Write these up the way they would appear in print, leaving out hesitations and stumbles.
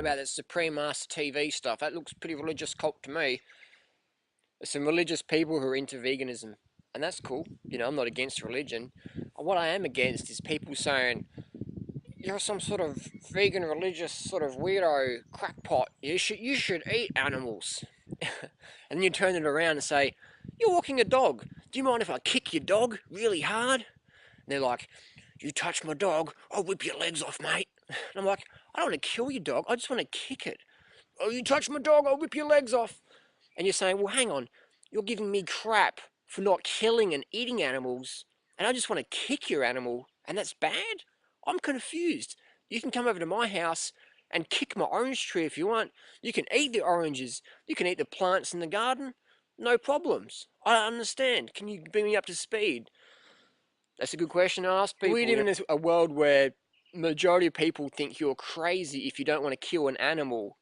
about that Supreme Master TV stuff. That looks pretty religious cult to me. There's some religious people who are into veganism, and that's cool. You know, I'm not against religion. What I am against is people saying, you're some sort of vegan religious sort of weirdo crackpot. You should eat animals. And then you turn it around and say, you're walking a dog. Do you mind if I kick your dog really hard? And they're like, you touch my dog, I'll whip your legs off, mate. And I'm like, I don't want to kill your dog, I just want to kick it. Oh, you touch my dog, I'll whip your legs off. And you're saying, well, hang on, you're giving me crap for not killing and eating animals, and I just want to kick your animal, and that's bad? I'm confused. You can come over to my house and kick my orange tree if you want. You can eat the oranges. You can eat the plants in the garden. No problems. I don't understand. Can you bring me up to speed? That's a good question to ask people. We live in a world where majority of people think you're crazy if you don't want to kill an animal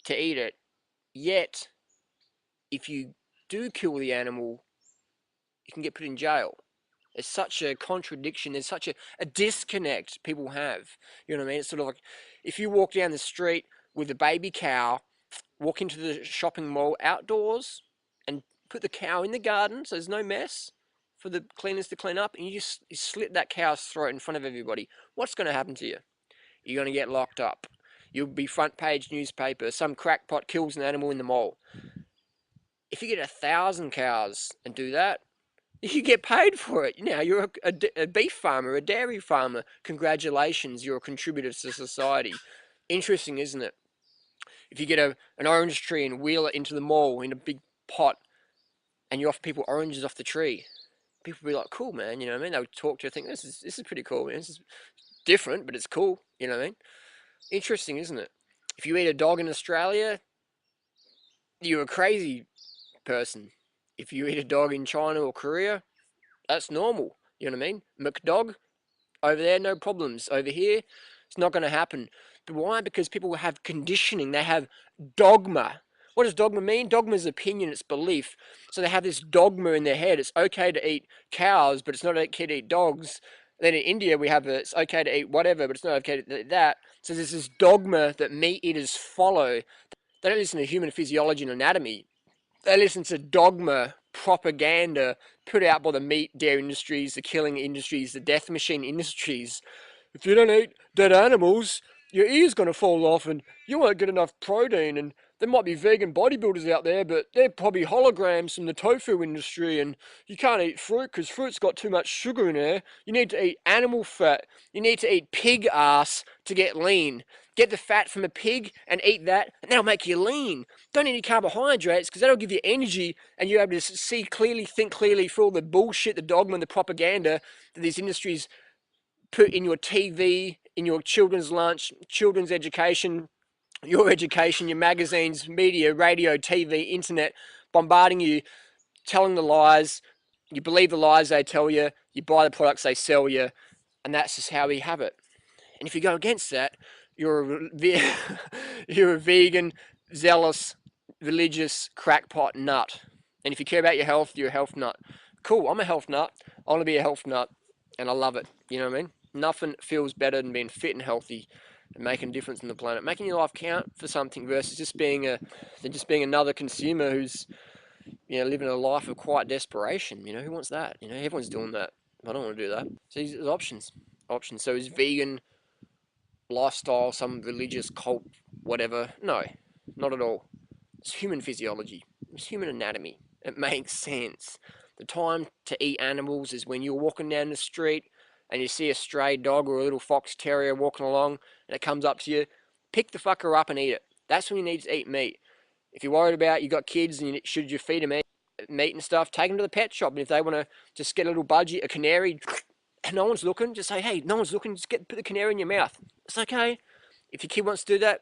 to eat it. Yet, if you do kill the animal, you can get put in jail. There's such a contradiction. There's such a disconnect people have. You know what I mean? It's sort of like if you walk down the street with a baby cow, walk into the shopping mall outdoors and put the cow in the garden so there's no mess for the cleaners to clean up, and you slit that cow's throat in front of everybody. What's going to happen to you? You're going to get locked up. You'll be front page newspaper. Some crackpot kills an animal in the mall. If you get 1,000 cows and do that, you get paid for it. Now, you're a beef farmer, a dairy farmer. Congratulations, you're a contributor to society. Interesting, isn't it? If you get an orange tree and wheel it into the mall in a big pot and you offer people oranges off the tree, people will be like, cool, man, you know what I mean? They would talk to you, think, this is pretty cool, man. This is different, but it's cool, you know what I mean? Interesting, isn't it? If you eat a dog in Australia, you're a crazy person. If you eat a dog in China or Korea, that's normal. You know what I mean? McDog, over there, no problems. Over here, it's not going to happen. But why? Because people have conditioning. They have dogma. What does dogma mean? Dogma is opinion, it's belief. So they have this dogma in their head. It's okay to eat cows, but it's not okay to eat dogs. Then in India, we have it's okay to eat whatever, but it's not okay to eat that. So there's this dogma that meat eaters follow. They don't listen to human physiology and anatomy. They listen to dogma, propaganda put out by the meat, dairy industries, the killing industries, the death machine industries. If you don't eat dead animals, your ear's going to fall off and you won't get enough protein. And there might be vegan bodybuilders out there, but they're probably holograms from the tofu industry. And you can't eat fruit because fruit's got too much sugar in there. You need to eat animal fat. You need to eat pig ass to get lean. Get the fat from a pig and eat that, and that'll make you lean. Don't eat any carbohydrates because that'll give you energy and you're able to see clearly, think clearly through all the bullshit, the dogma, and the propaganda that these industries put in your TV, in your children's lunch, children's education, your magazines, media, radio, TV, internet, bombarding you, telling the lies. You believe the lies they tell you, you buy the products they sell you, and that's just how we have it. And if you go against that, you're a vegan, zealous, religious crackpot nut. And if you care about your health, you're a health nut. Cool, I'm a health nut. I want to be a health nut, and I love it. You know what I mean? Nothing feels better than being fit and healthy and making a difference in the planet, making your life count for something versus just being another consumer who's living a life of quiet desperation. Who wants that? Everyone's doing that. I don't want to do that. So there's options. So is vegan lifestyle some religious cult, whatever? No, not at all. It's human physiology. It's human anatomy. It makes sense. The time to eat animals is when you're walking down the street and you see a stray dog or a little fox terrier walking along and it comes up to you. Pick the fucker up and eat it. That's when you need to eat meat. If you're worried about you got kids and should you feed them meat and stuff, take them to the pet shop. And if they want to just get a little budgie, a canary, no one's looking, just say, hey, no one's looking, just put the canary in your mouth. It's okay. If your kid wants to do that,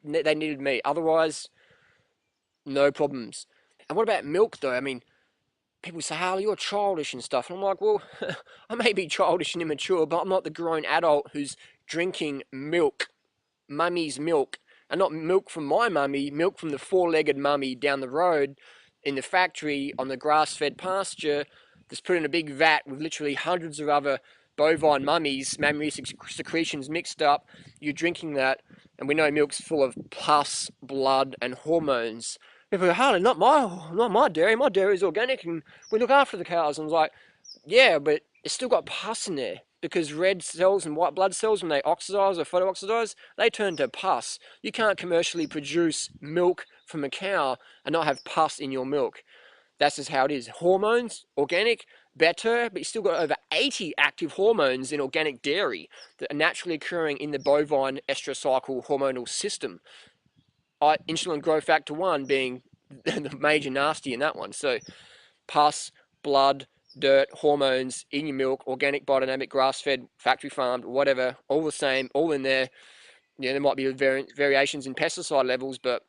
they needed meat. Otherwise, no problems. And what about milk, though? I mean, people say, Harley, you're childish and stuff. And I'm like, well, I may be childish and immature, but I'm not the grown adult who's drinking milk, mummy's milk. And not milk from my mummy, milk from the four-legged mummy down the road in the factory on the grass-fed pasture that's put in a big vat with literally hundreds of other bovine mummies, mammary secretions mixed up. You're drinking that, and we know milk's full of pus, blood, and hormones. People go, Harley, not my dairy. My dairy is organic, and we look after the cows. And I was like, yeah, but it's still got pus in there because red cells and white blood cells, when they oxidize or photooxidize, they turn to pus. You can't commercially produce milk from a cow and not have pus in your milk. That's just how it is. Hormones, organic, better, but you still got over 80 active hormones in organic dairy that are naturally occurring in the bovine estrous cycle hormonal system. Insulin growth factor 1 being the major nasty in that one. So pus, blood, dirt, hormones in your milk, organic, biodynamic, grass-fed, factory farmed, whatever, all the same, all in there. Yeah, there might be variations in pesticide levels, but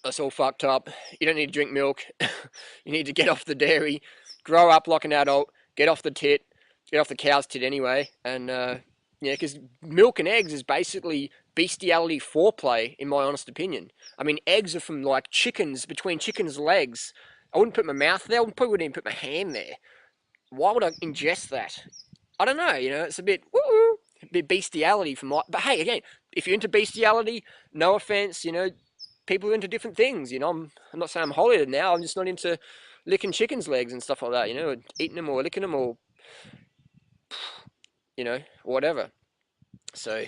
that's all fucked up. You don't need to drink milk. You need to get off the dairy, grow up like an adult, get off the tit, get off the cow's tit anyway, and yeah, because milk and eggs is basically bestiality foreplay, in my honest opinion. I mean, eggs are from like chickens, between chickens' legs. I wouldn't put my mouth there. I probably wouldn't even put my hand there. Why would I ingest that? I don't know. It's a bit woo, a bit bestiality from my. But hey, again, if you're into bestiality, no offense. People are into different things. I'm not saying I'm holier now. I'm just not into licking chickens' legs and stuff like that. Or eating them or licking them or whatever. So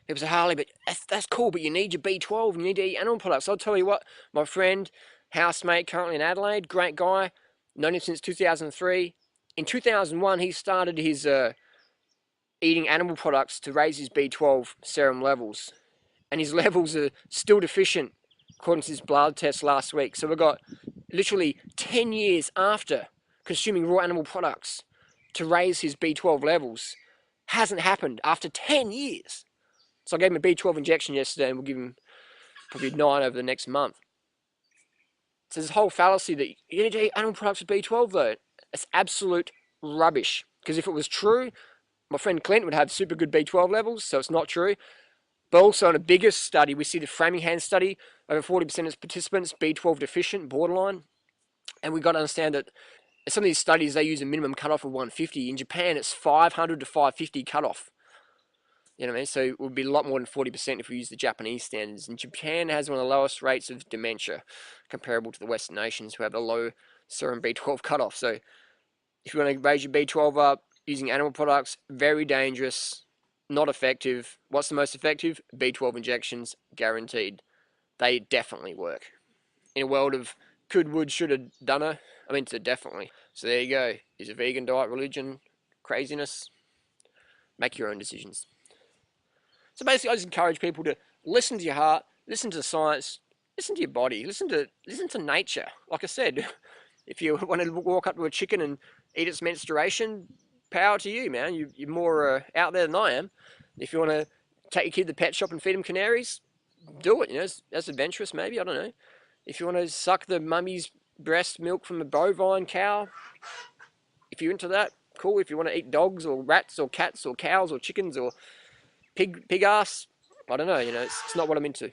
it was a Harley, but that's cool. But you need your B12 and you need to eat animal products. I'll tell you what, my friend, housemate, currently in Adelaide, great guy, known him since 2003. In 2001, he started his eating animal products to raise his B12 serum levels, and his levels are still deficient according to his blood test last week. So we've got literally 10 years after consuming raw animal products to raise his B12 levels. Hasn't happened after 10 years. So I gave him a B12 injection yesterday, and we'll give him probably 9 over the next month. So this whole fallacy that you need to eat animal products with B12, though, it's absolute rubbish. Because if it was true, my friend Clint would have super good B12 levels, so it's not true. But also in a bigger study, we see the Framingham study, over 40% of participants B12 deficient, borderline. And we've got to understand that in some of these studies, they use a minimum cutoff of 150. In Japan, it's 500 to 550 cutoff. You know what I mean? So it would be a lot more than 40% if we use the Japanese standards. And Japan has one of the lowest rates of dementia, comparable to the Western nations who have a low serum B12 cutoff. So if you want to raise your B12 up using animal products, very dangerous, not effective. What's the most effective? B12 injections, guaranteed. They definitely work. In a world of could, would, shoulda, done so definitely. So there you go. Is a vegan diet religion craziness? Make your own decisions. So basically, I just encourage people to listen to your heart, listen to the science, listen to your body, listen to nature. Like I said, if you want to walk up to a chicken and eat its menstruation, power to you, man. You're more out there than I am. If you want to take your kid to the pet shop and feed him canaries, do it. That's adventurous, maybe. I don't know. If you want to suck the mummy's breast milk from a bovine cow, if you're into that, cool. If you want to eat dogs or rats or cats or cows or chickens or pig ass, I don't know. It's not what I'm into.